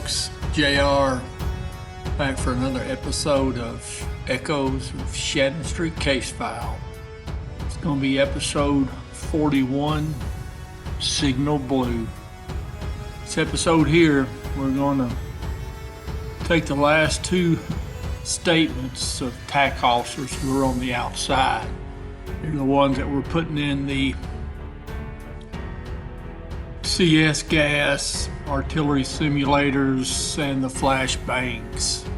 folks, JR back for another episode of Echoes of Shannon Street Case File. It's going to be episode 41, Signal Blue. This episode here, we're going to take the last two statements of Tact Officers who are on the outside. They're the ones that were putting in the CS gas, artillery simulators, and the flashbangs.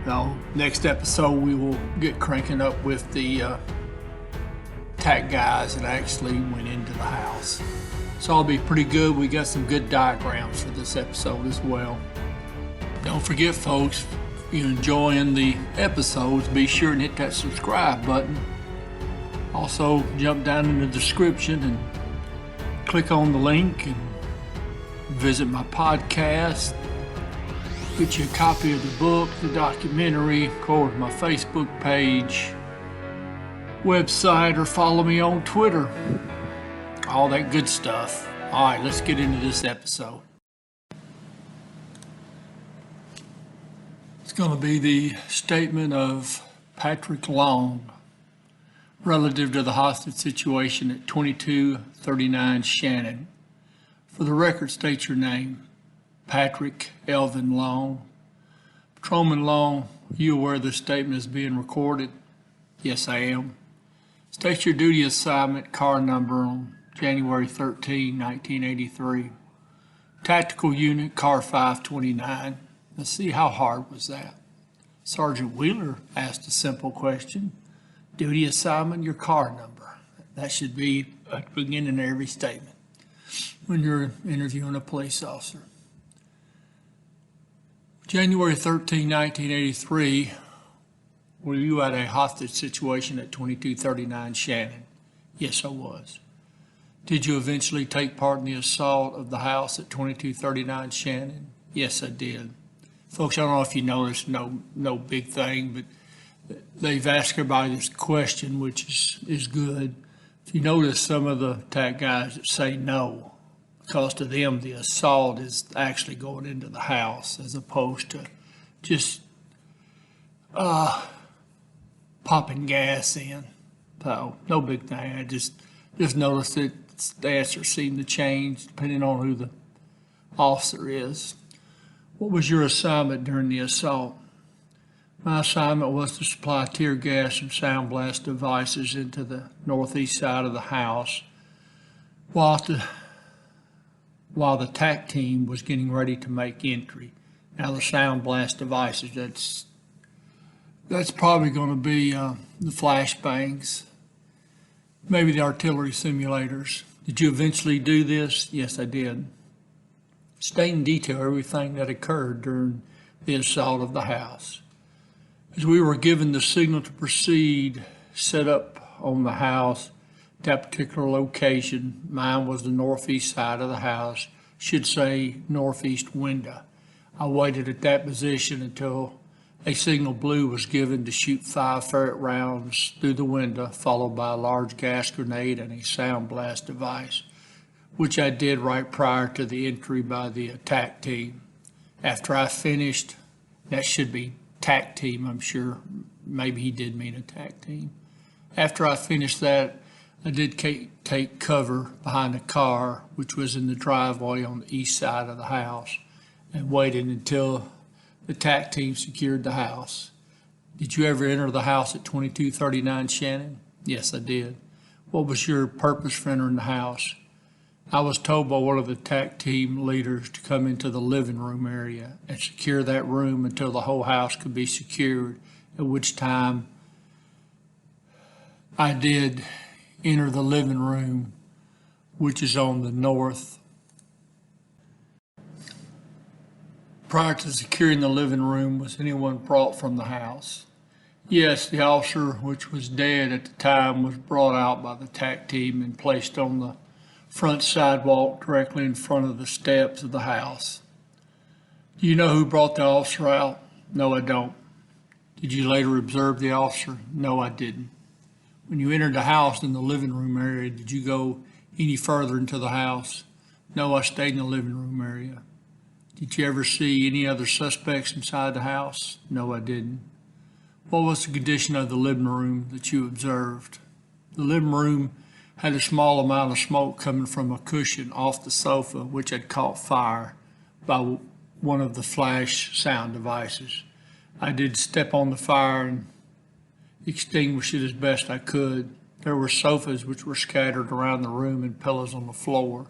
Now, next episode we will get cranking up with the TAC guys that actually went into the house. So it'll be pretty good. We got some good diagrams for this episode as well. Don't forget, folks, if you're enjoying the episodes, be sure and hit that subscribe button. Also, jump down in the description and click on the link and visit my podcast. Get you a copy of the book, the documentary, of course, my Facebook page, website, or follow me on Twitter. All that good stuff. All right, let's get into this episode. It's going to be the statement of Patrick Long relative to the hostage situation at 2239 Shannon. For the record, state your name. Patrick Elvin Long. Patrolman Long, are you aware this statement is being recorded? Yes, I am. State your duty assignment, car number on January 13, 1983. Tactical unit, car 529. Let's see, how hard was that? Sergeant Wheeler asked a simple question. Duty assignment, your car number. That should be at the beginning of every statement when you're interviewing a police officer. January 13, 1983, were you at a hostage situation at 2239 Shannon? Yes, I was. Did you eventually take part in the assault of the house at 2239 Shannon? Yes, I did. Folks, I don't know if you know this, no big thing, but they've asked everybody this question, which is good. If you notice, some of the TAC guys that say no, because to them the assault is actually going into the house as opposed to just popping gas in. So no big thing. I just noticed that the answers seem to change depending on who the officer is. What was your assignment during the assault? My assignment was to supply tear gas and sound blast devices into the northeast side of the house while the TAC team was getting ready to make entry. Now, the sound blast devices, that's probably going to be the flashbangs, maybe the artillery simulators. Did you eventually do this? Yes, I did. State in detail everything that occurred during the assault of the house. As we were given the signal to proceed, set up on the house, that particular location, mine was the northeast side of the house, should say northeast window. I waited at that position until a signal blue was given to shoot 5 ferret rounds through the window, followed by a large gas grenade and a sound blast device, which I did right prior to the entry by the attack team. After I finished, that should be TAC team, I'm sure. Maybe he did mean attack team. After I finished that, I did take cover behind a car, which was in the driveway on the east side of the house, and waited until the TAC team secured the house. Did you ever enter the house at 2239 Shannon? Yes, I did. What was your purpose for entering the house? I was told by one of the TAC team leaders to come into the living room area and secure that room until the whole house could be secured, at which time I did enter the living room, which is on the north. Prior to securing the living room, was anyone brought from the house? Yes, the officer, which was dead at the time, was brought out by the TAC team and placed on the front sidewalk directly in front of the steps of the house. Do you know who brought the officer out? No, I don't. Did you later observe the officer? No, I didn't. When you entered the house in the living room area, did you go any further into the house? No, I stayed in the living room area. Did you ever see any other suspects inside the house? No, I didn't. What was the condition of the living room that you observed? The living room had a small amount of smoke coming from a cushion off the sofa, which had caught fire by one of the flash sound devices. I did step on the fire and extinguish it as best I could. There were sofas which were scattered around the room and pillows on the floor.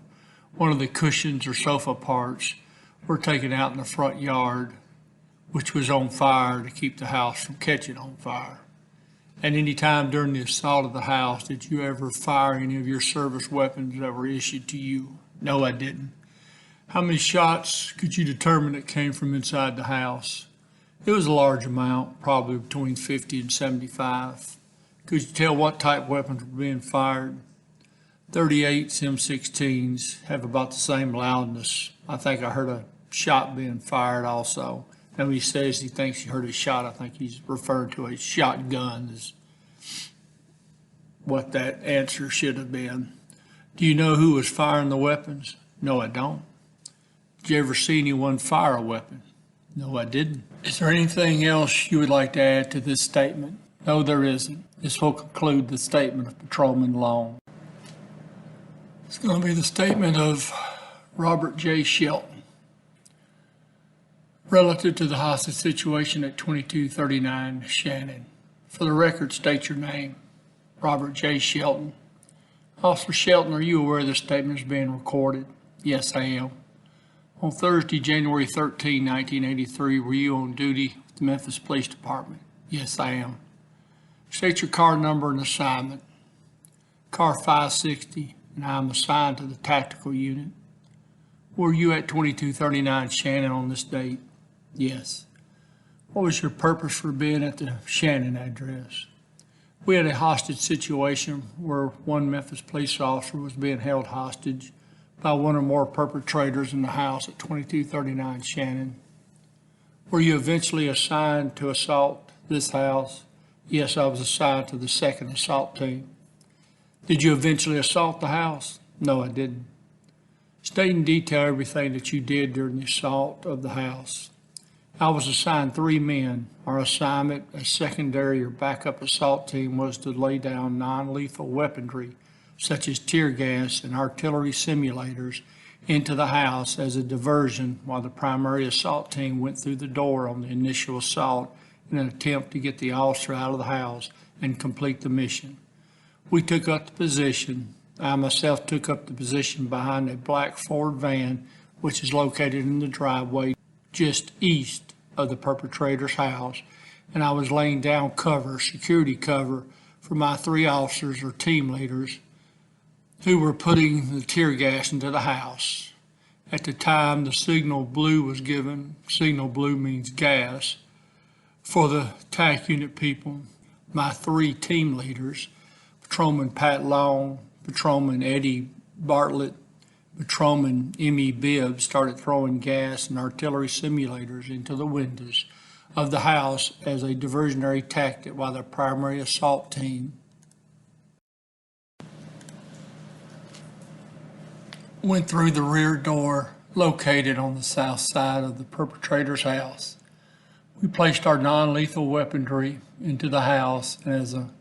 One of the cushions or sofa parts were taken out in the front yard, which was on fire to keep the house from catching on fire. At any time during the assault of the house, did you ever fire any of your service weapons that were issued to you? No, I didn't. How many shots could you determine that came from inside the house? It was a large amount, probably between 50 and 75. Could you tell what type weapons were being fired? 38s, M16s have about the same loudness. I think I heard a shot being fired also. And when he says he thinks he heard a shot, I think he's referring to a shotgun is what that answer should have been. Do you know who was firing the weapons? No, I don't. Did you ever see anyone fire a weapon? No, I didn't. Is there anything else you would like to add to this statement? No, there isn't. This will conclude the statement of Patrolman Long. It's going to be the statement of Robert J. Shelton. Relative to the hostage situation at 2239 Shannon. For the record, state your name. Robert J. Shelton. Officer Shelton, are you aware this statement is being recorded? Yes, I am. On Thursday, January 13, 1983, were you on duty with the Memphis Police Department? Yes, I am. State your car number and assignment. Car 560, and I am assigned to the tactical unit. Were you at 2239 Shannon on this date? Yes. What was your purpose for being at the Shannon address? We had a hostage situation where one Memphis police officer was being held hostage by one or more perpetrators in the house at 2239 Shannon. Were you eventually assigned to assault this house? Yes, I was assigned to the second assault team. Did you eventually assault the house? No, I didn't. State in detail everything that you did during the assault of the house. I was assigned 3 men. Our assignment as secondary or backup assault team was to lay down non-lethal weaponry, such as tear gas and artillery simulators, into the house as a diversion while the primary assault team went through the door on the initial assault in an attempt to get the officer out of the house and complete the mission. We took up the position. I myself took up the position behind a black Ford van, which is located in the driveway just east of the perpetrator's house, and I was laying down cover, security cover, for my 3 officers or team leaders who were putting the tear gas into the house. At the time, the signal blue was given. Signal blue means gas. For the TAC unit people, my 3 team leaders, Patrolman Pat Long, Patrolman Eddie Bartlett, Patrolman M.E. Bibb, started throwing gas and artillery simulators into the windows of the house as a diversionary tactic while the primary assault team went through the rear door located on the south side of the perpetrator's house. We placed our non-lethal weaponry into the house, and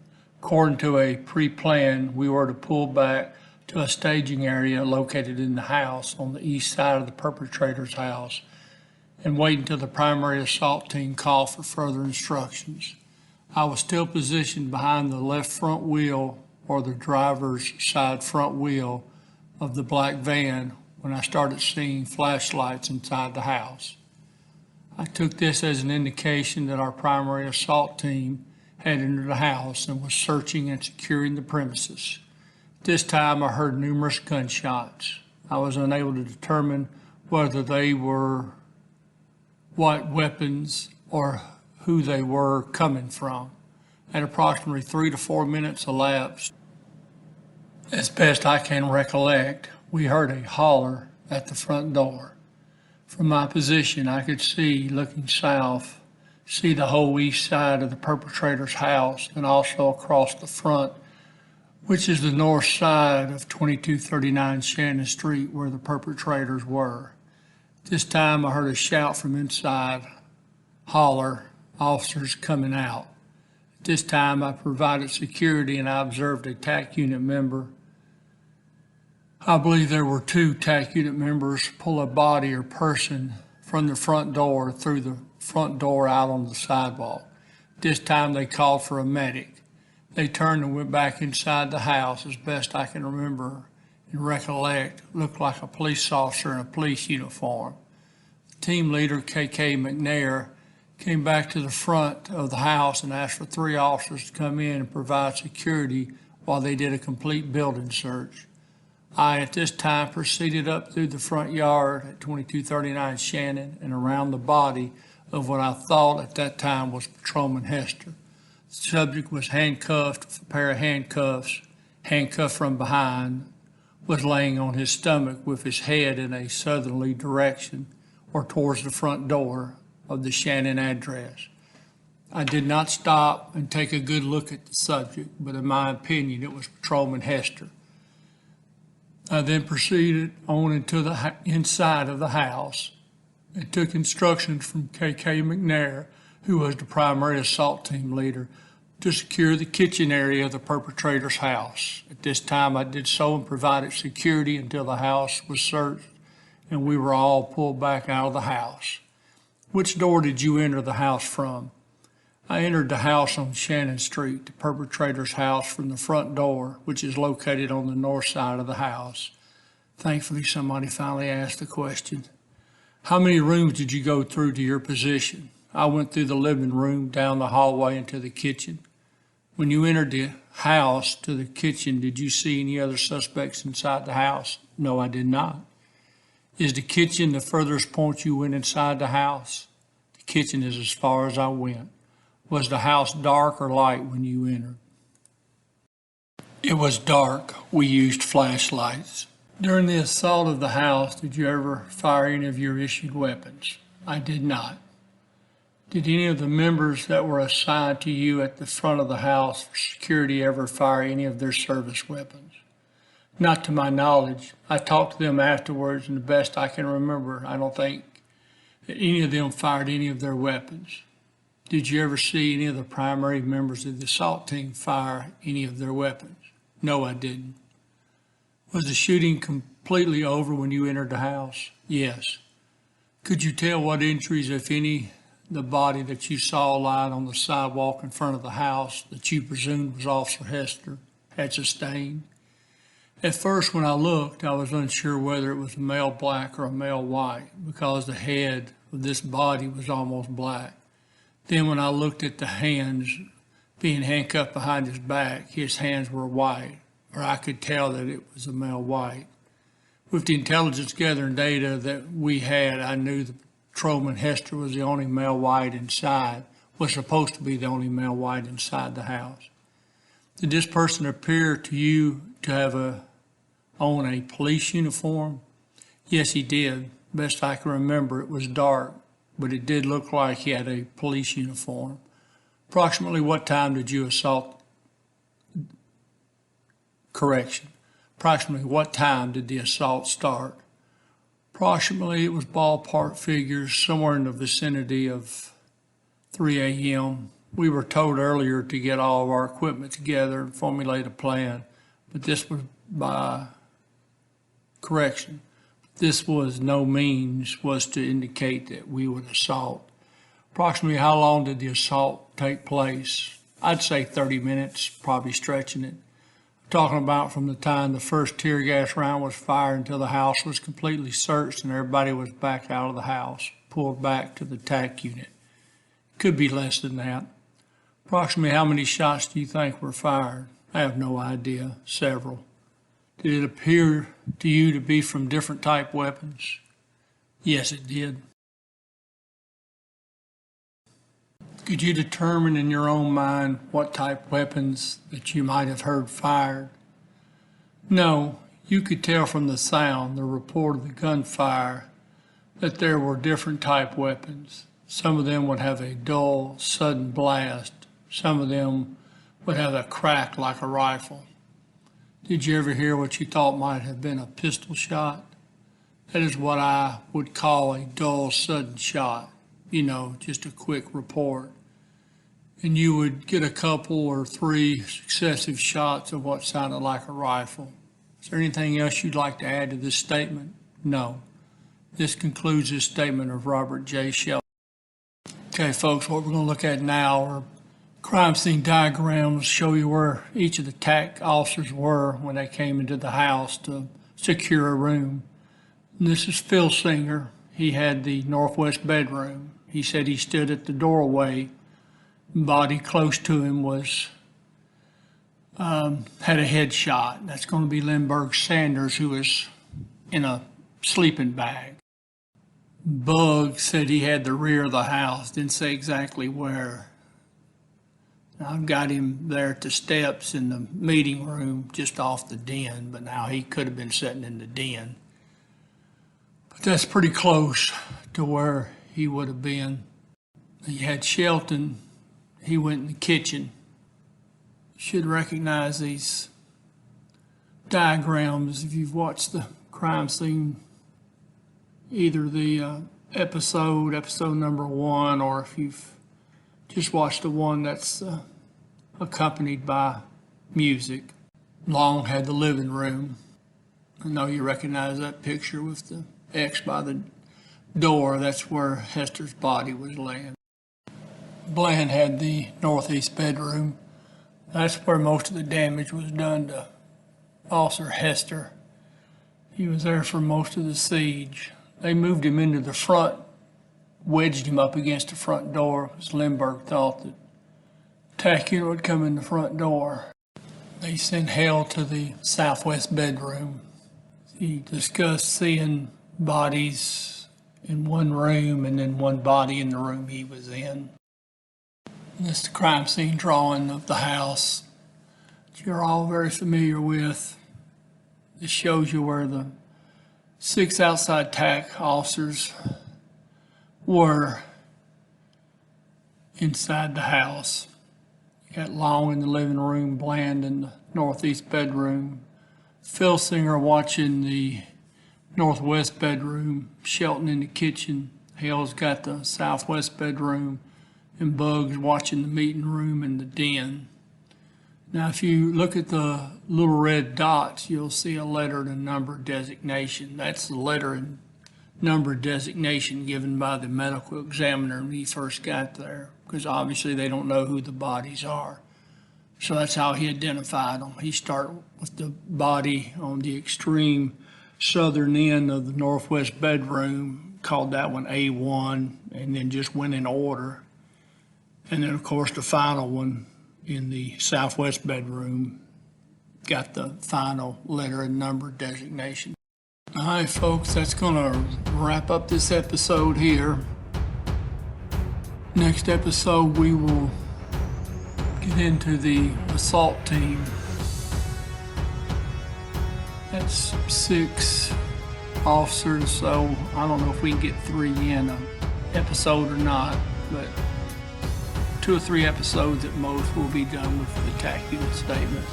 according to a pre-plan, we were to pull back to a staging area located in the house on the east side of the perpetrator's house and wait until the primary assault team called for further instructions. I was still positioned behind the left front wheel or the driver's side front wheel of the black van when I started seeing flashlights inside the house. I took this as an indication that our primary assault team had entered the house and was searching and securing the premises. This time I heard numerous gunshots. I was unable to determine whether they were what weapons or who they were coming from. At approximately 3 to 4 minutes elapsed, as best I can recollect, we heard a holler at the front door. From my position, I could see, looking south, see the whole east side of the perpetrator's house and also across the front, which is the north side of 2239 Shannon Street where the perpetrators were. This time I heard a shout from inside, holler, officers coming out. At this time I provided security and I observed a TAC unit member. I believe there were 2 TAC unit members pull a body or person from the front door through the front door out on the sidewalk. This time they called for a medic. They turned and went back inside the house. As best I can remember and recollect, looked like a police officer in a police uniform. Team leader KK McNair came back to the front of the house and asked for 3 officers to come in and provide security while they did a complete building search. I, at this time, proceeded up through the front yard at 2239 Shannon and around the body of what I thought at that time was Patrolman Hester. The subject was handcuffed with a pair of handcuffs, handcuffed from behind, was laying on his stomach with his head in a southerly direction or towards the front door of the Shannon address. I did not stop and take a good look at the subject, but in my opinion, it was Patrolman Hester. I then proceeded on into the inside of the house and took instructions from KK McNair, who was the primary assault team leader, to secure the kitchen area of the perpetrator's house. At this time, I did so and provided security until the house was searched and we were all pulled back out of the house. Which door did you enter the house from? I entered the house on Shannon Street, the perpetrator's house, from the front door, which is located on the north side of the house. Thankfully, somebody finally asked the question. How many rooms did you go through to your position? I went through the living room, down the hallway, into the kitchen. When you entered the house to the kitchen, did you see any other suspects inside the house? No, I did not. Is the kitchen the furthest point you went inside the house? The kitchen is as far as I went. Was the house dark or light when you entered? It was dark. We used flashlights. During the assault of the house, did you ever fire any of your issued weapons? I did not. Did any of the members that were assigned to you at the front of the house for security ever fire any of their service weapons? Not to my knowledge. I talked to them afterwards, and the best I can remember, I don't think that any of them fired any of their weapons. Did you ever see any of the primary members of the assault team fire any of their weapons? No, I didn't. Was the shooting completely over when you entered the house? Yes. Could you tell what injuries, if any, the body that you saw lying on the sidewalk in front of the house that you presumed was Officer Hester had sustained? At first, when I looked, I was unsure whether it was a male black or a male white because the head of this body was almost black. Then when I looked at the hands being handcuffed behind his back, his hands were white, or I could tell that it was a male white. With the intelligence gathering data that we had, I knew that Patrolman Hester was the only male white inside, was supposed to be the only male white inside the house. Did this person appear to you to have on a police uniform? Yes, he did. Best I can remember, it was dark, but it did look like he had a police uniform. Approximately what time did you assault? Correction. Approximately what time did the assault start? Approximately, it was ballpark figures, somewhere in the vicinity of 3 a.m. We were told earlier to get all of our equipment together and formulate a plan, but this was by correction. This was no means was to indicate that we would assault. Approximately how long did the assault take place? I'd say 30 minutes, probably stretching it. Talking about from the time the first tear gas round was fired until the house was completely searched and everybody was back out of the house, pulled back to the TAC unit. Could be less than that. Approximately how many shots do you think were fired? I have no idea. Several. Did it appear to you to be from different type weapons? Yes, it did. Could you determine in your own mind what type weapons that you might have heard fired? No, you could tell from the sound, the report of the gunfire, that there were different type weapons. Some of them would have a dull, sudden blast. Some of them would have a crack like a rifle. Did you ever hear what you thought might have been a pistol shot? That is what I would call a dull, sudden shot, just a quick report. And you would get a couple or three successive shots of what sounded like a rifle. Is there anything else you'd like to add to this statement? No. This concludes this statement of Robert J. Shelton. Okay, folks, what we're going to look at now are crime scene diagrams, show you where each of the tact officers were when they came into the house to secure a room. And this is Phil Singer. He had the northwest bedroom. He said he stood at the doorway. Body close to him was had a headshot. That's going to be Lindbergh Sanders, who was in a sleeping bag. Bug said he had the rear of the house, didn't say exactly where. I've got him there at the steps in the meeting room just off the den, but now he could have been sitting in the den. But that's pretty close to where he would have been. You had Shelton. He went in the kitchen. You should recognize these diagrams if you've watched the crime scene, either the episode number 1, or if you've just watched the one that's accompanied by music. Long had the living room. I know you recognize that picture with the X by the door. That's where Hester's body was laying. Bland had the northeast bedroom. That's where most of the damage was done to Officer Hester. He was there for most of the siege. They moved him into the front, wedged him up against the front door, because Lindbergh thought that tact unit would come in the front door. They sent Hale to the southwest bedroom. He discussed seeing bodies in one room and then one body in the room he was in. This is the crime scene drawing of the house that you're all very familiar with. This shows you where the 6 outside tact officers were inside the house. You got Long in the living room, Bland in the northeast bedroom, Phil Singer watching the northwest bedroom, Shelton in the kitchen, Hale's got the southwest bedroom, and Bugs watching the meeting room and the den. Now, if you look at the little red dots, you'll see a letter and a number designation. That's the letter and number designation given by the medical examiner when he first got there, because obviously they don't know who the bodies are. So that's how he identified them. He started with the body on the extreme southern end of the northwest bedroom, called that one A1, and then just went in order. And then, of course, the final one in the southwest bedroom got the final letter and number designation. All right, folks, that's going to wrap up this episode here. Next episode, we will get into the assault team. That's 6 officers, so I don't know if we can get 3 in an episode or not, but 2 or 3 episodes at most will be done with the tact unit statements.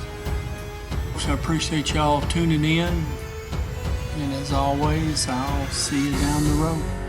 So I appreciate y'all tuning in, and as always, I'll see you down the road.